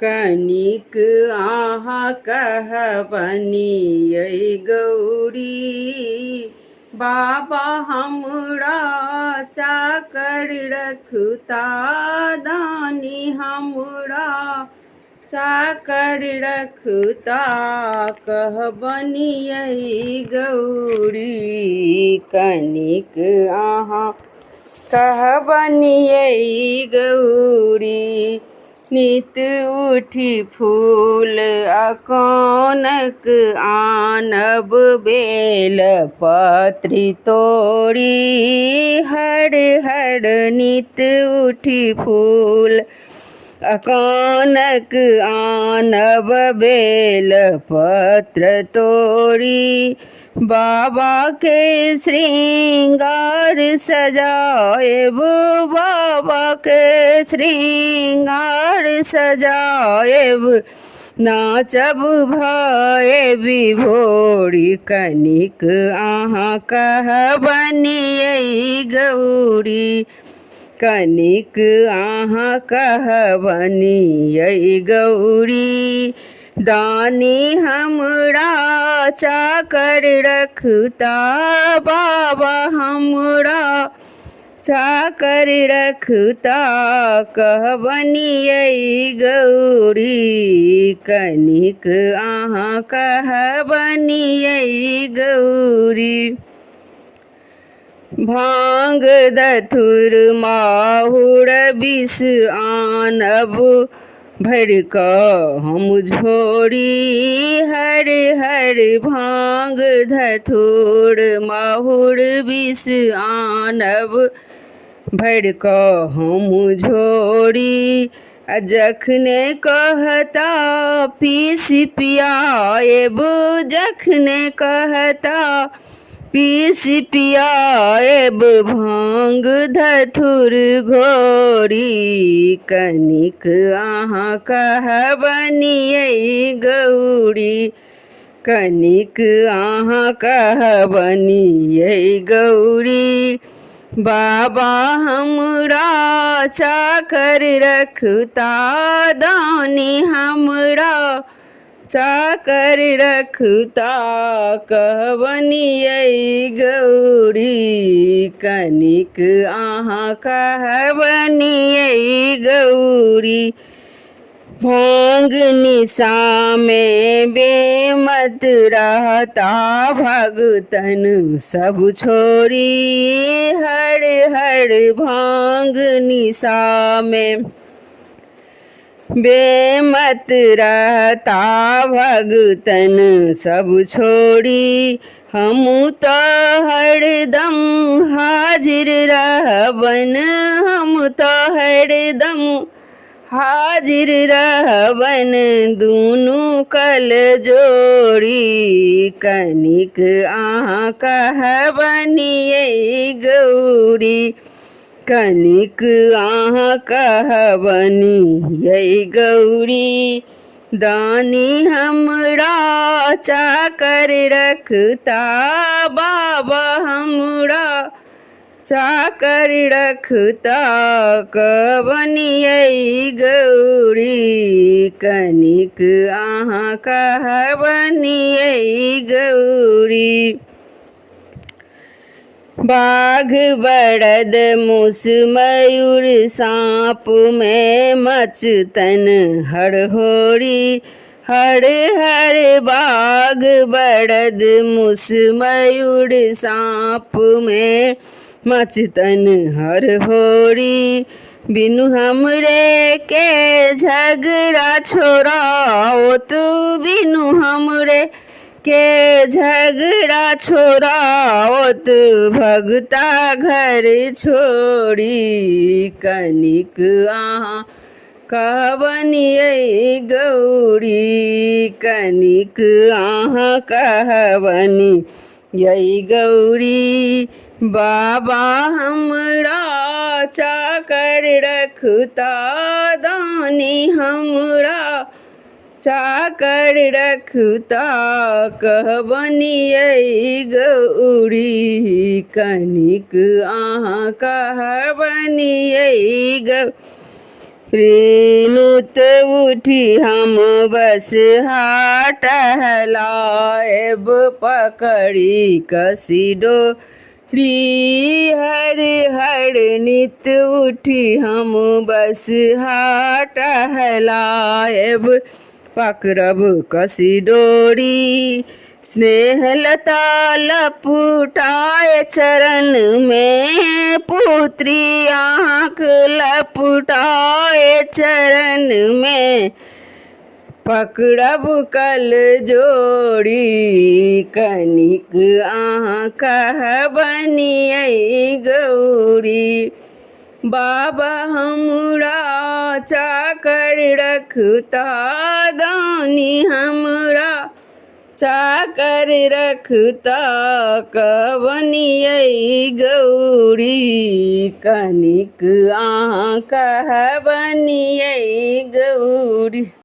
कनिक आहा कहबनी यै गौरी बाबा हमरा चाकर रखता दानी हमरा चाकर रखता कहबनी यै गौरी कनिक आहा कहबनी यै गौरी नित उठी फूल अकानक आनब बेल पत्री तोड़ी हर हर नित उठी फूल अकानक आनब बेल पत्र तोड़ी बाबा के श्रृंगार सजाएब बाबा के श्रृंगार सजाएब नाचब भये विभोरी कनिक आहा कहबनी यै गौरी कनिक आहा कहबनी यै गौरी दानी हमरा चाकर रखता बाबा हमरा चाकर रखता कहबनी यै गौरी कनिक आहा कहबनी यै गौरी भांग धतुर माहुर बिस आनब भर हम झोरी हर हर भांग धतुर माहुर बिस आनब भर हम झोरी जखने कहता पीस पियाएब जखने कहता पीस पियाएब भांग धतुर घोरी कनिक आहा कहबनी यै गौरी कनिक आहा कहबनी यै गौरी बाबा हमरा चाकर रखता दानी हमरा चाकर रखता कहबनी यै गौरी कनिक आहा कहबनी यै गौरी भांग निशा में बेमत रहता भगतन सब छोरी हर हर भांग निशा में बेमत रहता भगतन सब छोड़ी हम तो हरदम हाजिर रहबन हम तो हरदम हाजिर रहबन दूनु कल जोड़ी कनिक आहा कहबनी यै गौरी कनिक आहा कहबनी यै गौरी दानी हमरा चाकर रखता बाबा हमरा चाकर रखता कहबनी यै गौरी कनिक आहा कहबनी यै गौरी बाघ बड़द मूस मयूर सांप में मचतन हरहोरी हर हर बाघ बड़द मूस मयूर सांप में मचतन हरहोरी बिनु हमरे के झगड़ा छोड़ाओ तू बिनु हमरे के झगड़ा छोड़ाओत भगता घर छोड़ी कनिक आहा कहबनी यै गौरी कनिक आहा कहबनी यै गौरी बाबा हमरा चाकर रखता दानी हमरा चाकर रखता कहबनी यै गौरी कनिक आहा कहबनी यै रेणुत उठी हम बस टहलाएब पकड़ी कसी डोरी हर हर नित उठी हम बस टहलाएब पकड़ब कसी डोरी स्नेहलता लपुटाए चरण में पुत्री आँख लपुटाए चरण में पकड़ब कल जोड़ी कनिक आँख बनियै गौरी बाबा हमरा चाकर रखता दानी हमरा चाकर रखता कबनियै गौरी कनिक आँख बनियै गौरी।